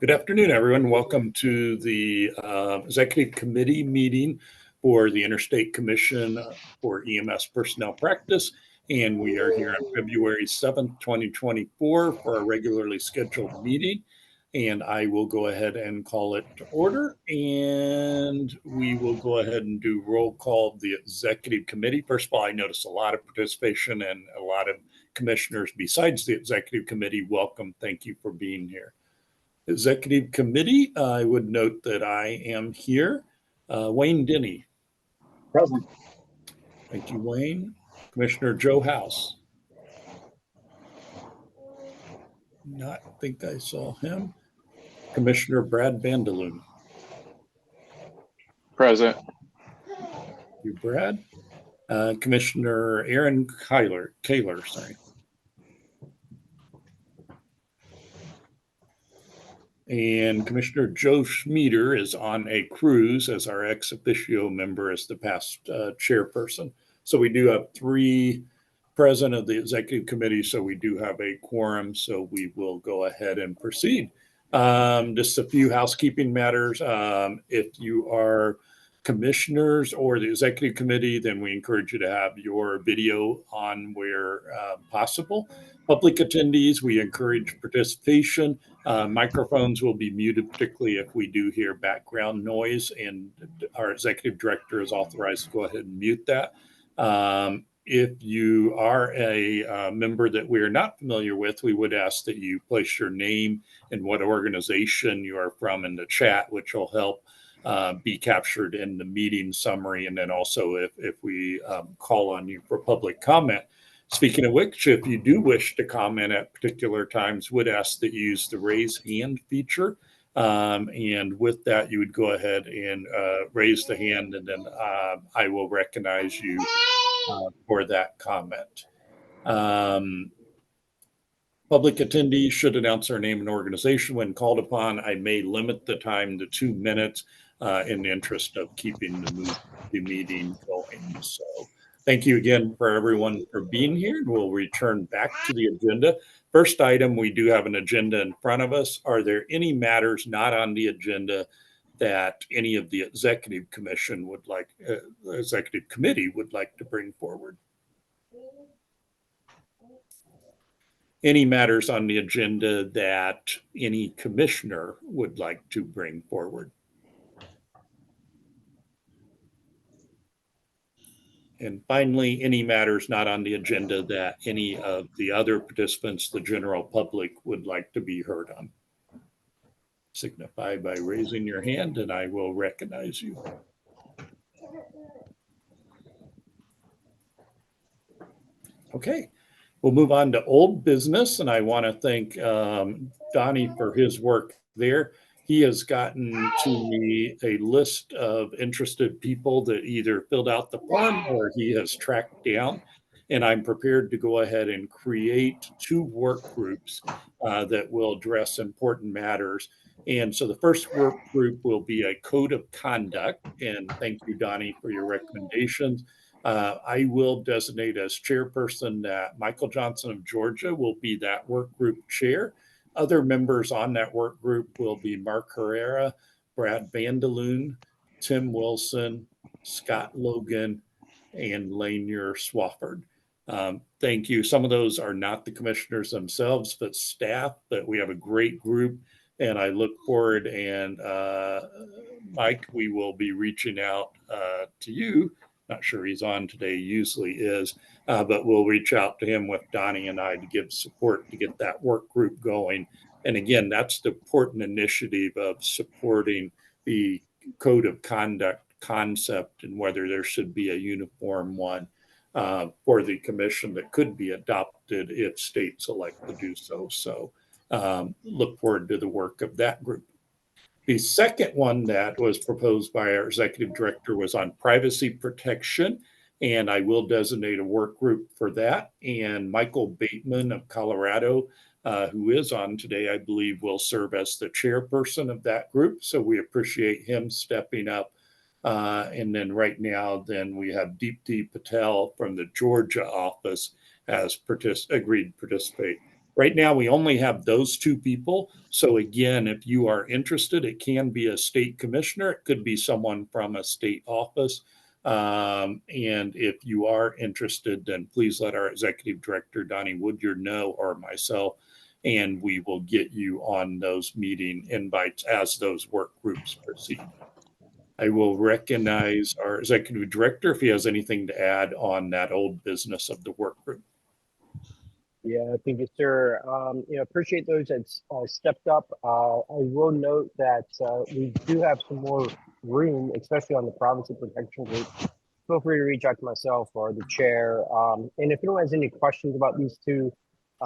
Good afternoon, everyone. Welcome to the Executive Committee meeting for the Interstate Commission for EMS Personnel Practice. And we are here on February 7th, 2024 for our regularly scheduled meeting. And I will go ahead and call it to order. And we will go ahead and do roll call of the Executive Committee. First of all, I notice a lot of participation and a lot of commissioners besides the Executive Committee. Welcome. Thank you for being here. Executive Committee, I would note that I am here. Wayne Denny. Present. Thank you, Wayne. Commissioner Joe House. Not think I saw him. Commissioner Brad Vandeloon. Present. Thank you, Brad. Commissioner Aaron Kaler, sorry. And Commissioner Joe Schmieder is on a cruise as our ex officio member as the past chairperson. So we do have 3 present of the executive committee. So we do have a quorum. So we will go ahead and proceed. Just a few housekeeping matters. If you are commissioners or the executive committee, then we encourage you to have your video on where possible. Public attendees, we encourage participation. Microphones will be muted, particularly if we do hear background noise, and our executive director is authorized to go ahead and mute that. If you are a member that we are not familiar with, we would ask that you place your name and what organization you are from in the chat, which will help be captured in the meeting summary. And then also if we call on you for public comment. Speaking of which, if you do wish to comment at particular times, would ask that you use the raise hand feature. And with that, you would go ahead and raise the hand, and then I will recognize you for that comment. Public attendees should announce their name and organization when called upon. I may limit the time to 2 minutes in the interest of keeping the meeting going. So thank you again for everyone for being here. We'll return back to the agenda. First item, we do have an agenda in front of us. Are there any matters not on the agenda that any of the executive committee would like to bring forward? Any matters on the agenda that any commissioner would like to bring forward? And finally, any matters not on the agenda that any of the other participants, the general public, would like to be heard on? Signify by raising your hand and I will recognize you. Okay, we'll move on to old business, and I want to thank Donnie for his work there. He has gotten to me a list of interested people that either filled out the form or he has tracked down. And I'm prepared to go ahead and create 2 work groups that will address important matters. And so the first work group will be a code of conduct. And thank you, Donnie, for your recommendations. I will designate as chairperson that Michael Johnson of Georgia will be that work group chair. Other members on that work group will be Mark Herrera, Brad Vandeloon, Tim Wilson, Scott Logan, and Lanier Swafford. Thank you. Some of those are not the commissioners themselves, but staff, but we have a great group, and I look forward, and Mike, we will be reaching out to you. Not sure he's on today, usually is, but we'll reach out to him with Donnie and I to give support to get that work group going. And again, that's the important initiative of supporting the code of conduct concept and whether there should be a uniform one for the commission that could be adopted if states elect to do so. So look forward to the work of that group. The second one that was proposed by our executive director was on privacy protection, and I will designate a work group for that. And Michael Bateman of Colorado, who is on today, I believe, will serve as the chairperson of that group. So we appreciate him stepping up. And then right now, then we have Deepti Patel from the Georgia office has agreed to participate. Right now, we only have those two people. So again, if you are interested, it can be a state commissioner. It could be someone from a state office. And if you are interested, then please let our executive director, Donnie Woodyard, know, or myself, and we will get you on those meeting invites as those work groups proceed. I will recognize our executive director if he has anything to add on that old business of the work group. Yeah, thank you, sir. Appreciate those that stepped up. I will note that we do have some more room, especially on the privacy protection group. Feel free to reach out to myself or the chair. And if anyone has any questions about these two,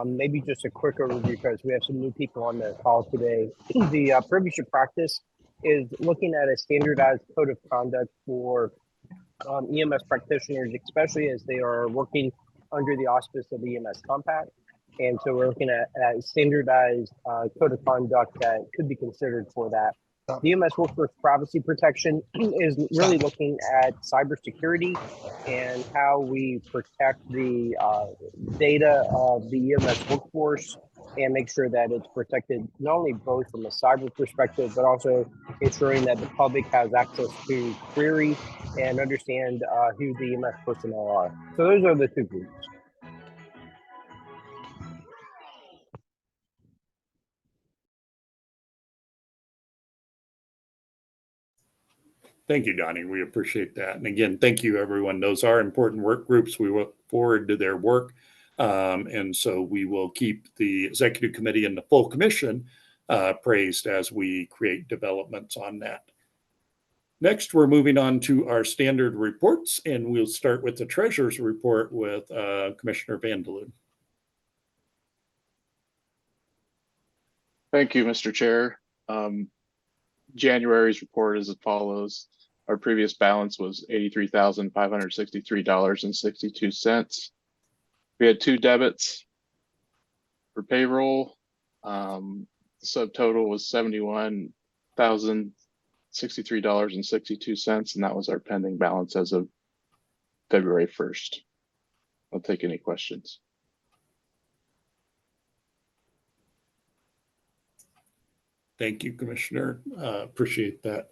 maybe just a quick overview because we have some new people on the call today. The privilege of practice is looking at a standardized code of conduct for EMS practitioners, especially as they are working under the auspice of the EMS Compact. And so we're looking at a standardized code of conduct that could be considered for that. The EMS Workforce Privacy Protection is really looking at cybersecurity and how we protect the data of the EMS workforce and make sure that it's protected not only both from a cyber perspective, but also ensuring that the public has access to query and understand who the EMS personnel are. So those are the two groups. Thank you, Donnie. We appreciate that. And again, thank you, everyone. Those are important work groups. We look forward to their work. And so we will keep the executive committee and the full commission praised as we create developments on that. Next, we're moving on to our standard reports, and we'll start with the treasurer's report with Commissioner Vandeloon. Thank you, Mr. Chair. January's report is as follows. Our previous balance was $83,563.62. We had two debits for payroll. The subtotal was $71,063.62, and that was our pending balance as of February 1st. I'll take any questions. Thank you, Commissioner. Appreciate that.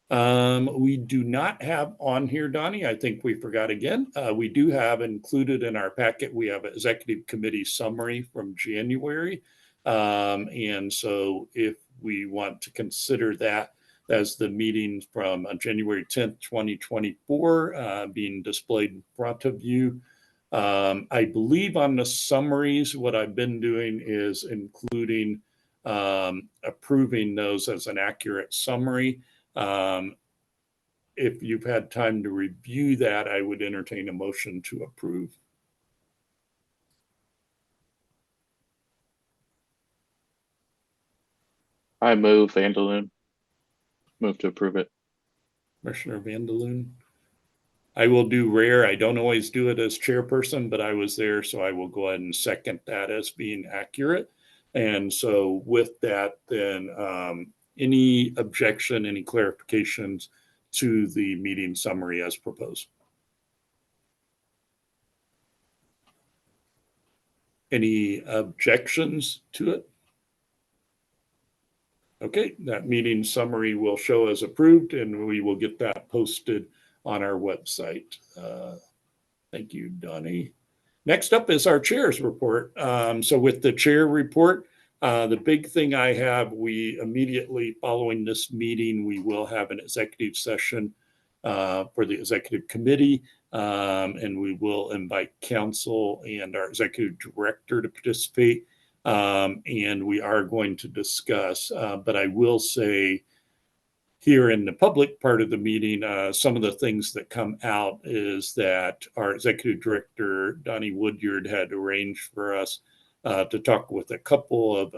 We do not have on here, Donnie, I think we forgot again. We do have included in our packet, we have an executive committee summary from January. And so if we want to consider that as the meeting from January 10th, 2024, being displayed in front of you. I believe on the summaries, what I've been doing is including approving those as an accurate summary. If you've had time to review that, I would entertain a motion to approve. I move Vandeloon. Move to approve it. Commissioner Vandeloon. I will do rare. I don't always do it as chairperson, but I was there, so I will go ahead and second that as being accurate. And so with that, then any objection, any clarifications to the meeting summary as proposed? Any objections to it? Okay, that meeting summary will show as approved, and we will get that posted on our website. Thank you, Donnie. Next up is our chair's report. So with the chair report, the big thing I have, we immediately following this meeting, we will have an executive session for the executive committee, and we will invite council and our executive director to participate. And we are going to discuss, but I will say here in the public part of the meeting, some of the things that come out is that our executive director, Donnie Woodyard, had arranged for us to talk with a couple of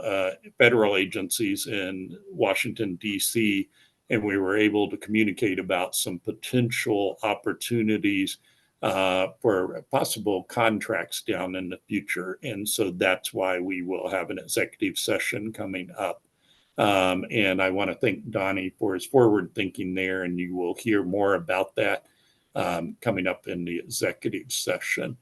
federal agencies in Washington, D.C., and we were able to communicate about some potential opportunities for possible contracts down in the future. And so that's why we will have an executive session coming up. And I want to thank Donnie for his forward thinking there, and you will hear more about that coming up in the executive session.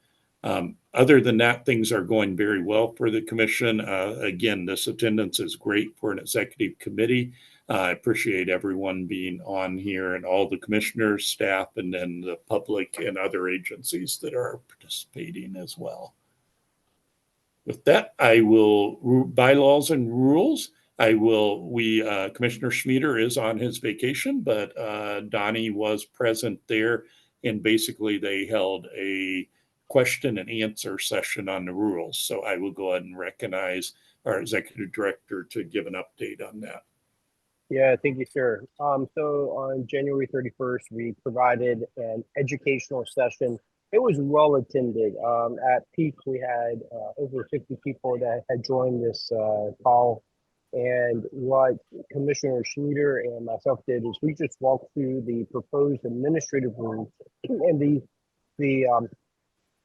Other than that, things are going very well for the commission. Again, this attendance is great for an executive committee. I appreciate everyone being on here and all the commissioners, staff, and then the public and other agencies that are participating as well. With that, I will bylaws and rules. Commissioner Schmieder is on his vacation, but Donnie was present there, and basically they held a question and answer session on the rules. So I will go ahead and recognize our executive director to give an update on that. Yeah, thank you, sir. So on January 31st, we provided an educational session. It was well attended. At peak, we had over 50 people that had joined this call. And what Commissioner Schmieder and myself did is we just walked through the proposed administrative rules and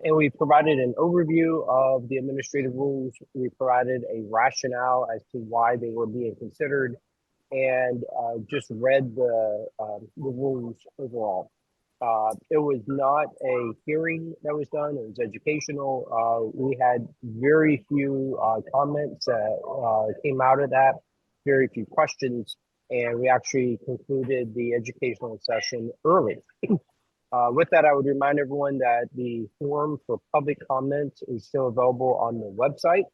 and we provided an overview of the administrative rules. We provided a rationale as to why they were being considered, and just read the rules overall. It was not a hearing that was done. It was educational. We had very few comments that came out of that, very few questions, and we actually concluded the educational session early. With that, I would remind everyone that the form for public comments is still available on the website.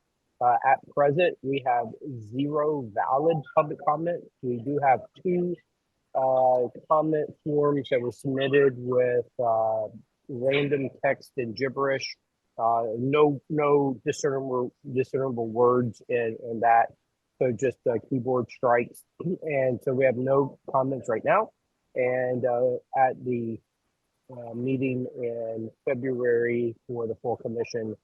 At present, we have 0 valid public comment. We do have 2 comment forms that were submitted with random text and gibberish. No discernible words in that. So just keyboard strikes. And so we have no comments right now. And at the meeting in February for the full commission,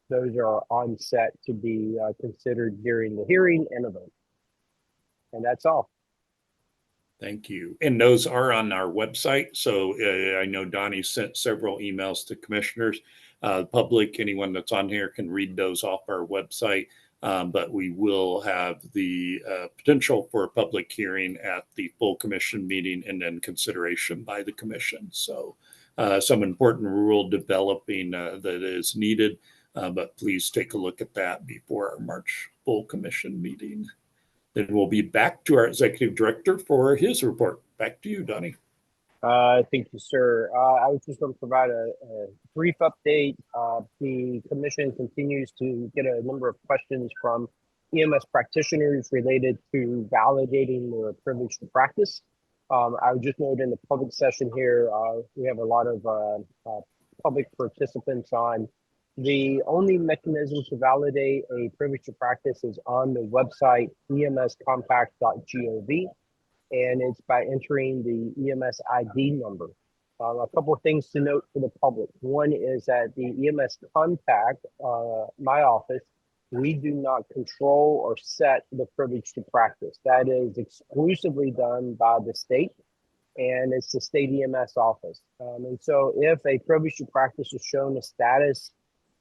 those are on set to be considered during the hearing and a vote. And that's all. Thank you. And those are on our website. So I know Donnie sent several emails to commissioners. Public, anyone that's on here can read those off our website. But we will have the potential for a public hearing at the full commission meeting and then consideration by the commission. So some important rule developing that is needed, but please take a look at that before our March full commission meeting. Then we'll be back to our executive director for his report. Back to you, Donnie. Thank you, sir. I was just going to provide a brief update. The commission continues to get a number of questions from EMS practitioners related to validating their privilege to practice. I would just note in the public session here, we have a lot of public participants on. The only mechanism to validate a privilege to practice is on the website emscompact.gov, and it's by entering the EMS ID number. A couple of things to note for the public. One is that the EMS contact, my office, we do not control or set the privilege to practice. That is exclusively done by the state, and it's the state EMS office. And so if a privilege to practice is shown a status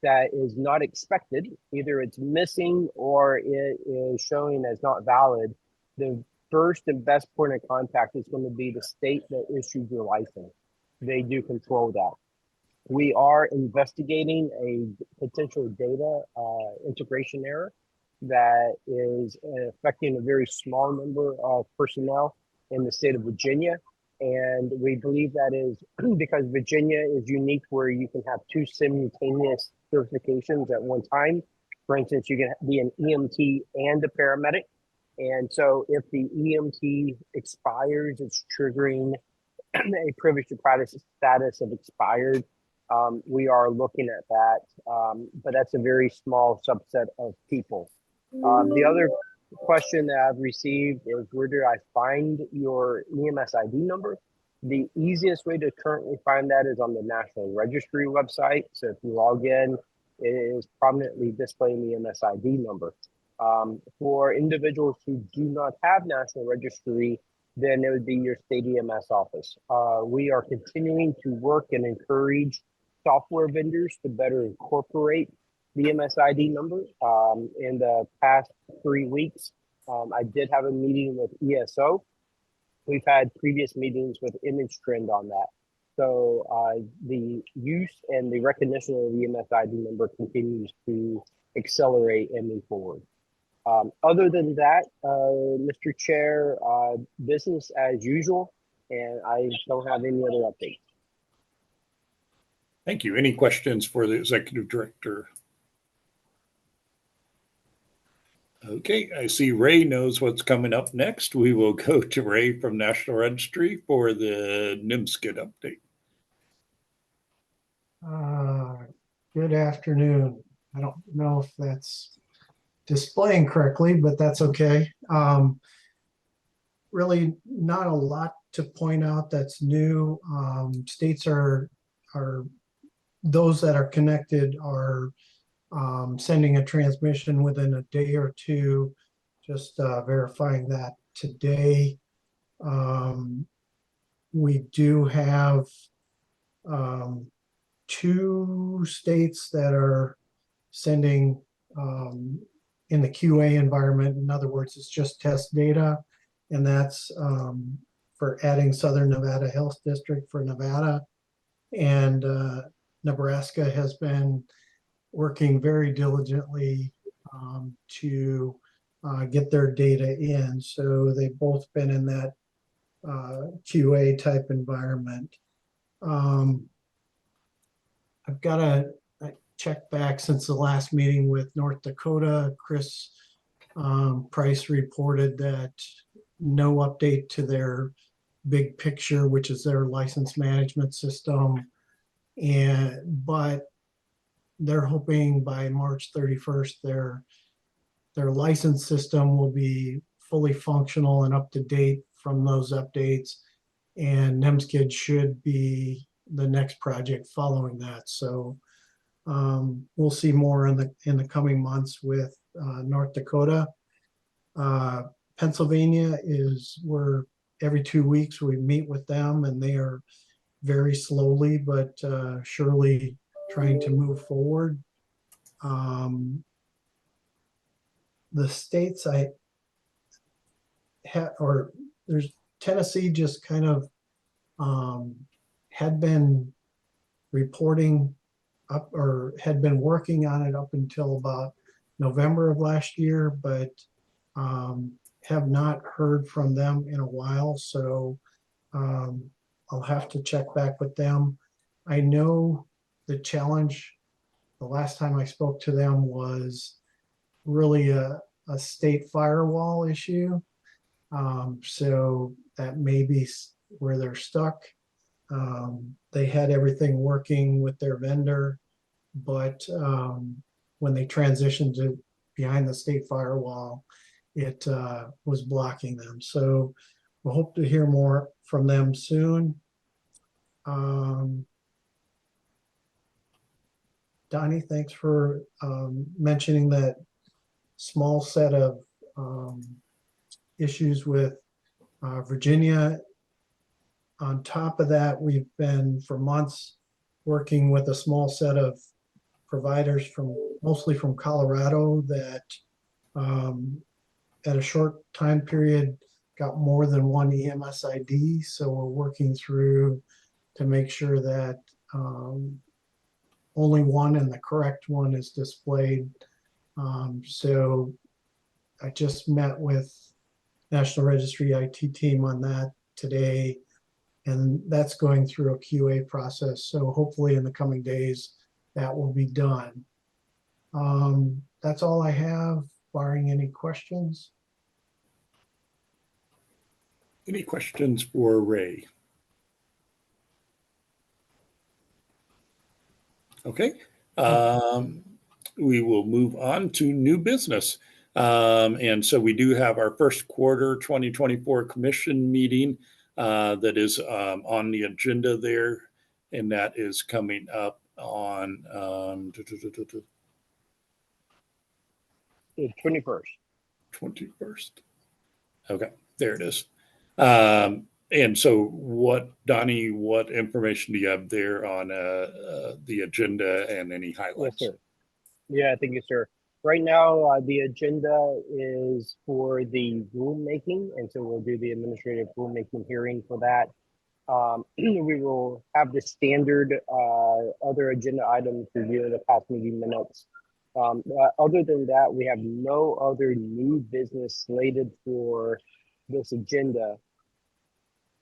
that is not expected, either it's missing or it is showing as not valid, the first and best point of contact is going to be the state that issued your license. They do control that. We are investigating a potential data integration error that is affecting a very small number of personnel in the state of Virginia. And we believe that is because Virginia is unique, where you can have 2 simultaneous certifications at one time. For instance, you can be an EMT and a paramedic. And so if the EMT expires, it's triggering a privilege to practice status of expired. We are looking at that, but that's a very small subset of people. The other question that I've received is, where do I find your EMS ID number? The easiest way to currently find that is on the National Registry website. So if you log in, it is prominently displaying the EMS ID number. For individuals who do not have National Registry, then it would be your state EMS office. We are continuing to work and encourage software vendors to better incorporate the EMS ID number. In the past 3 weeks, I did have a meeting with ESO. We've had previous meetings with Image Trend on that. So the use and the recognition of the EMS ID number continues to accelerate and move forward. Other than that, Mr. Chair, business as usual, and I don't have any other updates. Thank you. Any questions for the executive director? Okay, I see Ray knows what's coming up next. We will go to Ray from National Registry for the NIMSKID update. Good afternoon. I don't know if that's displaying correctly, but that's okay. Really not a lot to point out that's new. States are those that are connected are sending a transmission within a day or two, just verifying that today. We do have 2 states that are sending in the QA environment. In other words, it's just test data, and that's for adding Southern Nevada Health District for Nevada. And Nebraska has been working very diligently to get their data in. So they've both been in that QA type environment. I've got to check back since the last meeting with North Dakota. Chris Price reported that no update to their big picture, which is their license management system. But they're hoping by March 31st, their license system will be fully functional and up to date from those updates. And NEMSKID should be the next project following that. So we'll see more in the coming months with North Dakota. Pennsylvania we're every 2 weeks we meet with them, and they are very slowly but surely trying to move forward. The states there's Tennessee just kind of had been reporting up or had been working on it up until about November of last year, but have not heard from them in a while. So I'll have to check back with them. I know the challenge the last time I spoke to them was really a state firewall issue. So that may be where they're stuck. They had everything working with their vendor, but when they transitioned to behind the state firewall, it was blocking them. So we'll hope to hear more from them soon. Donnie, thanks for mentioning that small set of issues with Virginia. On top of that, we've been for months working with a small set of providers mostly from Colorado that at a short time period got more than one EMS ID. So we're working through to make sure that only one and the correct one is displayed. So I just met with National Registry IT team on that today, and that's going through a QA process. So hopefully in the coming days, that will be done. That's all I have, barring any questions. Any questions for Ray? Okay. We will move on to new business. And so we do have our first quarter 2024 commission meeting that is on the agenda there. And that is coming up on The 21st. 21st. Okay, there it is. And so Donnie, what information do you have there on the agenda and any highlights? Yes, sir. Yeah, thank you, sir. Right now, the agenda is for the rulemaking, and so we'll do the administrative rulemaking hearing for that. We will have the standard other agenda items review the past meeting minutes. Other than that, we have no other new business slated for this agenda.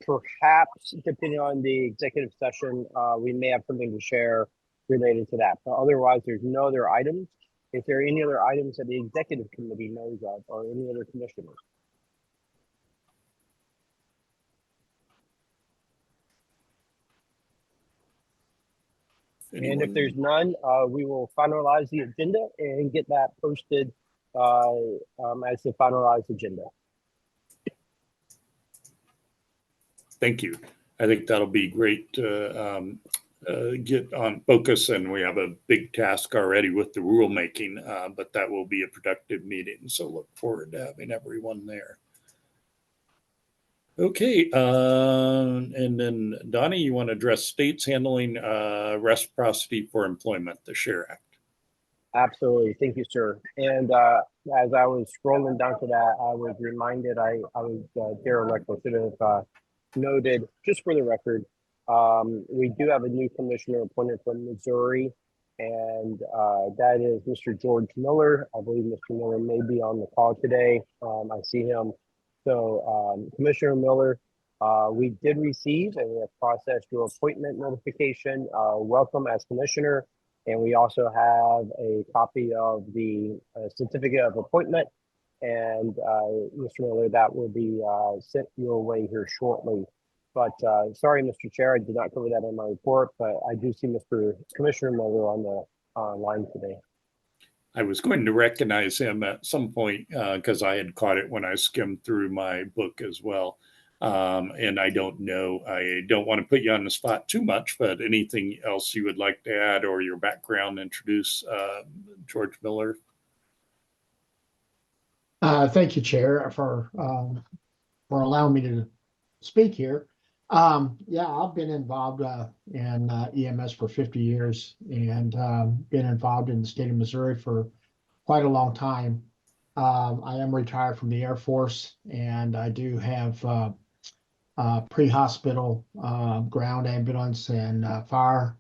Perhaps, depending on the executive session, we may have something to share related to that. But otherwise, there's no other items. Is there any other items that the executive committee knows of, or any other commissioners? And if there's none, we will finalize the agenda and get that posted as the finalized agenda. Thank you. I think that'll be great to get on focus, and we have a big task already with the rulemaking, but that will be a productive meeting. So look forward to having everyone there. Okay, and then Donnie, you want to address states handling reciprocity for employment, the SHARE Act? Absolutely, thank you, sir. And as I was scrolling down to that, I was reminded, I was derelict. I should have noted, just for the record, we do have a new commissioner appointed from Missouri, and that is Mr. George Miller. I believe Mr. Miller may be on the call today. I see him. So Commissioner Miller, we did receive and we have processed your appointment notification. Welcome as commissioner. And we also have a copy of the certificate of appointment. And Mr. Miller, that will be sent your way here shortly. But sorry, Mr. Chair, I did not cover that in my report, but I do see Mr. Commissioner Miller on the line today. I was going to recognize him at some point because I had caught it when I skimmed through my book as well. And I don't know, I don't want to put you on the spot too much, but anything else you would like to add or your background, introduce George Miller? Thank you, Chair, for allowing me to speak here. Yeah, I've been involved in EMS for 50 years and been involved in the state of Missouri for quite a long time. I am retired from the Air Force, and I do have pre-hospital ground ambulance and fire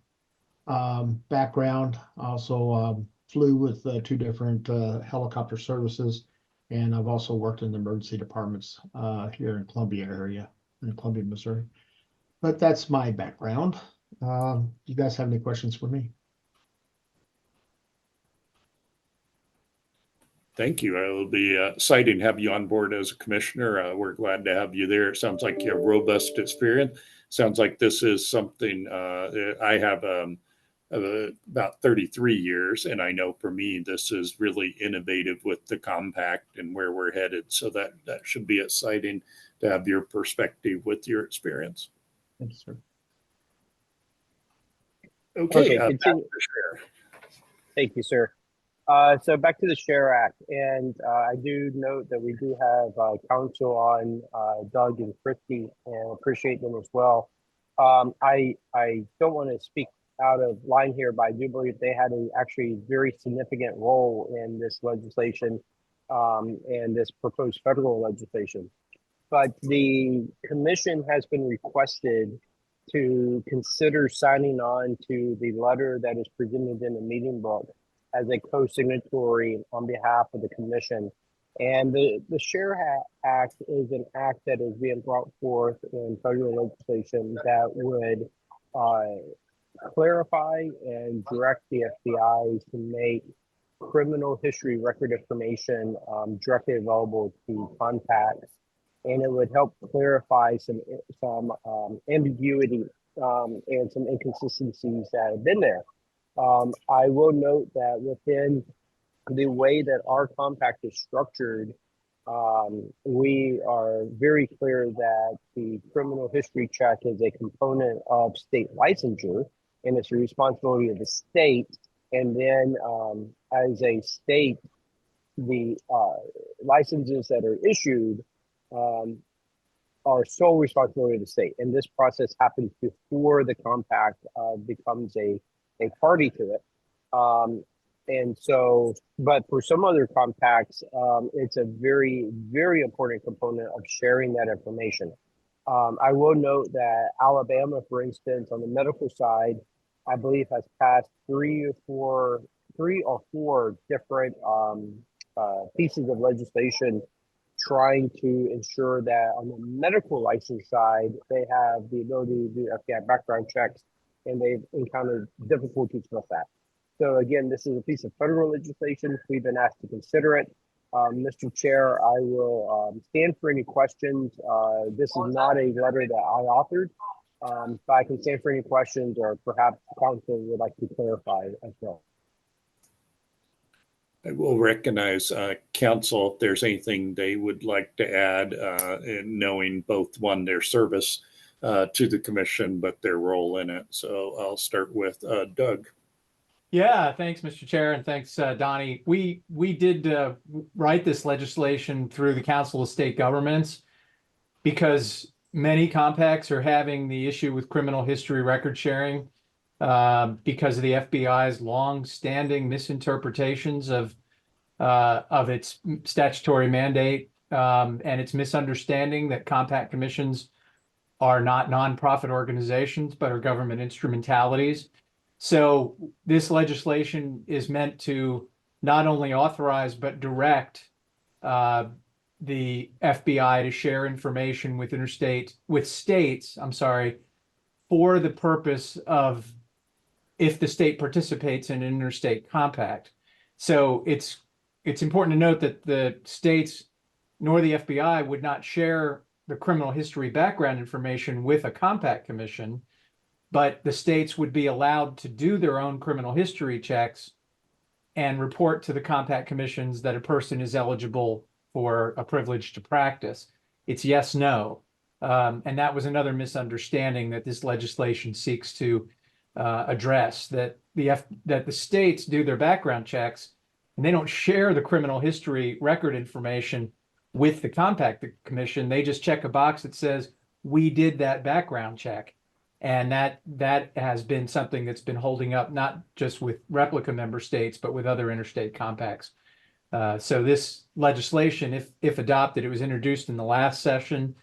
background. Also flew with 2 different helicopter services, and I've also worked in the emergency departments here in Columbia area, in Columbia, Missouri. But that's my background. Do you guys have any questions for me? Thank you. It will be exciting to have you on board as a commissioner. We're glad to have you there. It sounds like you have robust experience. Sounds like this is something I have about 33 years, and I know for me this is really innovative with the compact and where we're headed. So that should be exciting to have your perspective with your experience. Thank you, sir. Okay, continue. Thank you, sir. So back to the SHARE Act, and I do note that we do have counsel on Doug and Christy, and appreciate them as well. I don't want to speak out of line here, but I do believe they had a actually very significant role in this legislation and this proposed federal legislation. But the commission has been requested to consider signing on to the letter that is presented in the meeting book as a co-signatory on behalf of the commission. And the SHARE Act is an act that is being brought forth in federal legislation that would clarify and direct the FBI to make criminal history record information directly available to contacts. And it would help clarify some ambiguity and some inconsistencies that have been there. I will note that within the way that our compact is structured, we are very clear that the criminal history check is a component of state licensure, and it's a responsibility of the state. And then as a state, the licenses that are issued are sole responsibility of the state. And this process happens before the compact becomes a party to it. And so, but for some other compacts, it's a very, very important component of sharing that information. I will note that Alabama, for instance, on the medical side, I believe has passed three or four different pieces of legislation trying to ensure that on the medical license side, they have the ability to do FBI background checks, and they've encountered difficulties with that. So again, this is a piece of federal legislation. We've been asked to consider it. Mr. Chair, I will stand for any questions. This is not a letter that I authored, but I can stand for any questions, or perhaps counsel would like to clarify as well. I will recognize council if there's anything they would like to add, in knowing both their service to the commission, but their role in it. So I'll start with Doug. Yeah, thanks, Mr. Chair, and thanks, Donnie. We did write this legislation through the Council of State Governments because many compacts are having the issue with criminal history record sharing because of the FBI's long-standing misinterpretations of its statutory mandate and its misunderstanding that compact commissions are not nonprofit organizations but are government instrumentalities. So this legislation is meant to not only authorize but direct the FBI to share information with states, for the purpose of if the state participates in an interstate compact. So it's important to note that the states nor the FBI would not share the criminal history background information with a compact commission, but the states would be allowed to do their own criminal history checks and report to the compact commissions that a person is eligible for a privilege to practice. It's yes, no. And that was another misunderstanding that this legislation seeks to address, that the states do their background checks and they don't share the criminal history record information with the compact commission. They just check a box that says, we did that background check. And that has been something that's been holding up, not just with replica member states, but with other interstate compacts. So this legislation, if adopted, it was introduced in the last session,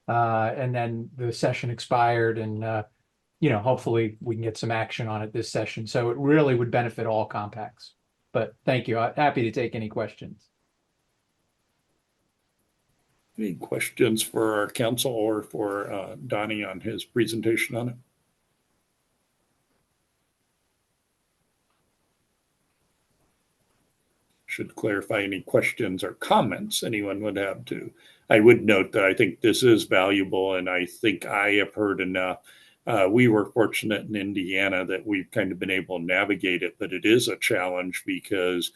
and then the session expired, and hopefully we can get some action on it this session. So it really would benefit all compacts. But thank you. I'm happy to take any questions. Any questions for our council or for Donnie on his presentation on it? Should clarify any questions or comments anyone would have to. I would note that I think this is valuable, and I think I have heard enough. We were fortunate in Indiana that we've kind of been able to navigate it, but it is a challenge because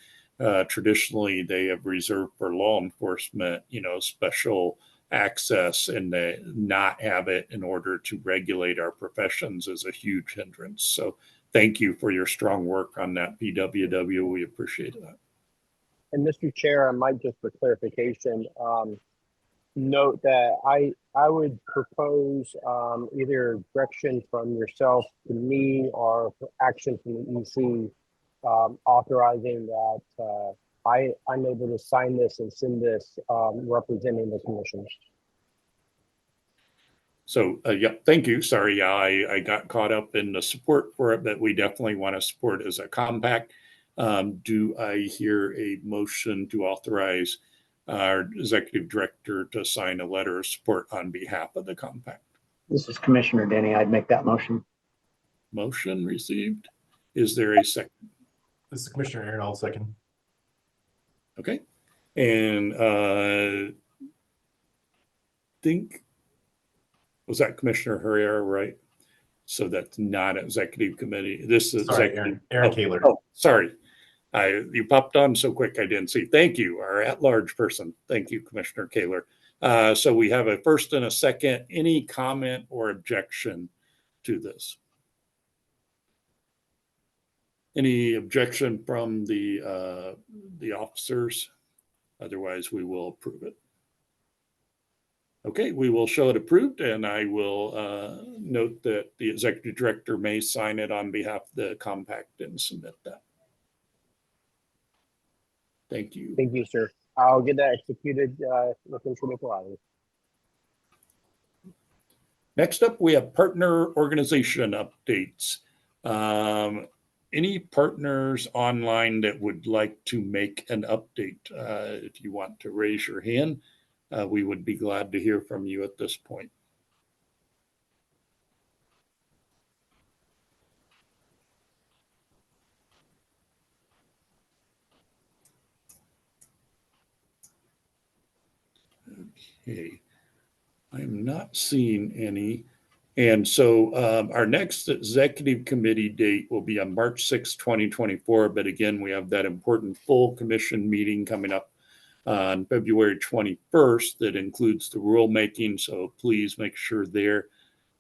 traditionally they have reserved for law enforcement, special access, and they not have it in order to regulate our professions is a huge hindrance. So thank you for your strong work on that, PWW. We appreciate that. And Mr. Chair, I might just for clarification, note that I would propose either direction from yourself to me or action from the EC authorizing that I'm able to sign this and send this representing the commission. So, yeah, thank you. Sorry, I got caught up in the support for it, but we definitely want to support as a compact. Do I hear a motion to authorize our executive director to sign a letter of support on behalf of the compact? This is Commissioner Denny. I'd make that motion. Motion received. Is there a second? This is Commissioner Aaron. I'll second. Okay. And was that Commissioner Herrera, right? So that's not executive committee. This is Sorry, executive. Aaron Kaler. Oh, sorry. You popped on so quick I didn't see. Thank you, our at-large person. Thank you, Commissioner Kaler. So we have a first and a second. Any comment or objection to this? Any objection from the officers? Otherwise, we will approve it. Okay, we will show it approved, and I will note that the executive director may sign it on behalf of the compact and submit that. Thank you. Thank you, sir. I'll get that executed within 24 hours. Next up, we have partner organization updates. Any partners online that would like to make an update? If you want to raise your hand, we would be glad to hear from you at this point. Okay, I'm not seeing any. And so our next executive committee date will be on March 6, 2024. But again, we have that important full commission meeting coming up on February 21st that includes the rulemaking. So please make sure there.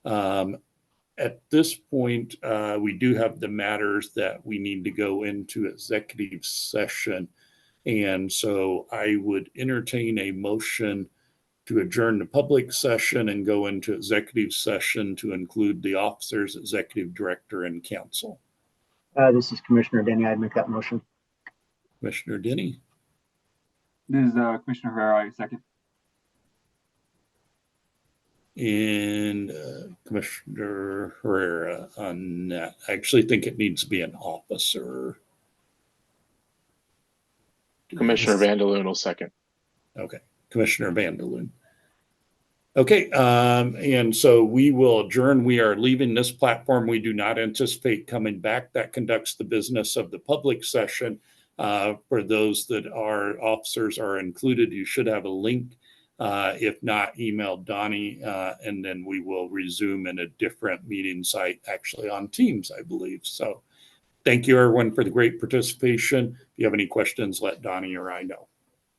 At this point, we do have the matters that we need to go into executive session. And so I would entertain a motion to adjourn the public session and go into executive session to include the officers, executive director, and council. This is Commissioner Denny. I'd make that motion. Commissioner Denny This is Commissioner Herrera, I second. and Commissioner Herrera on that. I actually think it needs to be an officer. Commissioner Vanderloon will second. Okay, Commissioner Vanderloon. Okay, and so we will adjourn. We are leaving this platform. We do not anticipate coming back. That conducts the business of the public session. For those that are officers are included, you should have a link. If not, email Donnie, and then we will resume in a different meeting site, actually on Teams, I believe. So thank you, everyone, for the great participation. If you have any questions, let Donnie or I know.